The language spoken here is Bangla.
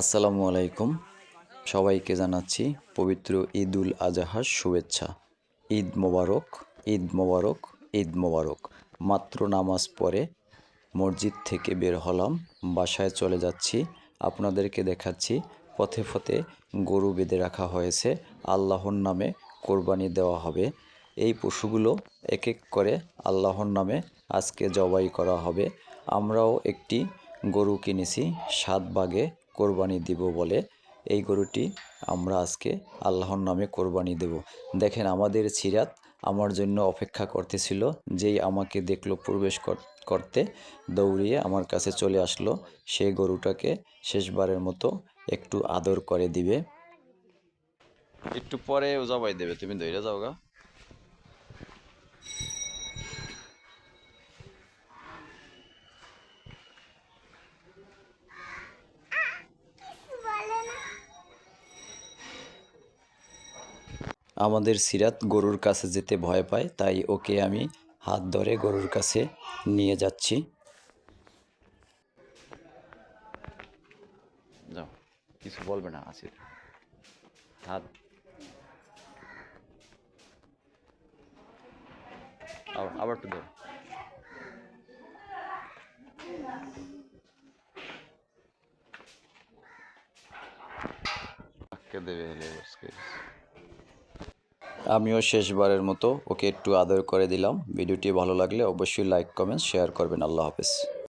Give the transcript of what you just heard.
আসসালামু আলাইকুম। সবাইকে জানাচ্ছি পবিত্র ঈদুল আজহার শুভেচ্ছা। ঈদ মোবারক, ঈদ মোবারক, ঈদ মোবারক। মাত্র নামাজ পড়ে মসজিদ থেকে বের হলাম, বাসায় চলে যাচ্ছি। আপনাদেরকে দেখাচ্ছি পথে পথে গরু বেঁধে রাখা হয়েছে, আল্লাহর নামে কোরবানি দেওয়া হবে। এই পশুগুলো এক এক করে আল্লাহর নামে আজকে জবাই করা হবে। আমরাও একটি গরু কিনেছি 7 ভাগে কোরবানি দিব বলে। এই গরুটি আমরা আজকে আল্লাহর নামে কোরবানি দেব। দেখেন আমাদের সিরাত আমার জন্য অপেক্ষা করতেছিল। যেই আমাকে দেখলো প্রবেশ করতে দৌড়িয়ে আমার কাছে চলে আসলো। সেই গরুটাকে শেষবারের মতো একটু আদর করে দিবে, একটু পরে জবাই দেবে। তুমি দৌড়ে যাও গা। আমাদের সিরাত গরুর কাছে যেতে ভয় পায়, তাই ওকে আমি হাত ধরে গরুর কাছে নিয়ে যাচ্ছি। যাও, কিছু বলবে না। আসির হাত আবার একটু ধর। আমিও শেষবারের মতো ওকে একটু আদর করে দিলাম। ভিডিওটি ভালো লাগলে অবশ্যই লাইক, কমেন্ট, শেয়ার করবেন। আল্লাহ হাফেজ।